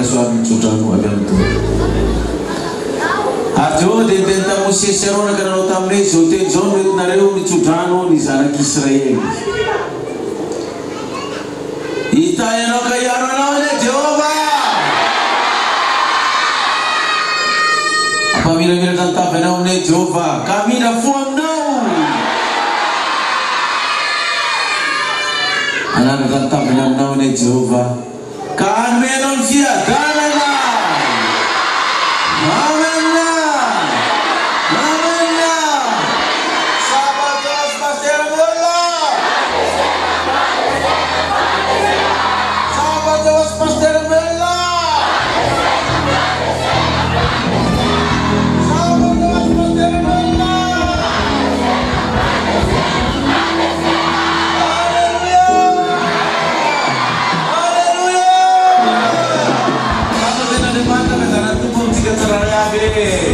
suami cutano abbiamo Ajo de tenta musisero na kana tamne sote zon na reu ni cutano ni sana Israel Ita eno kayaro na ne Jehova Apa mira tanta pena ne Jehova kami na fuam now Ana tanta pena now ne Jehova kami anuncia dalala Amen Yeah.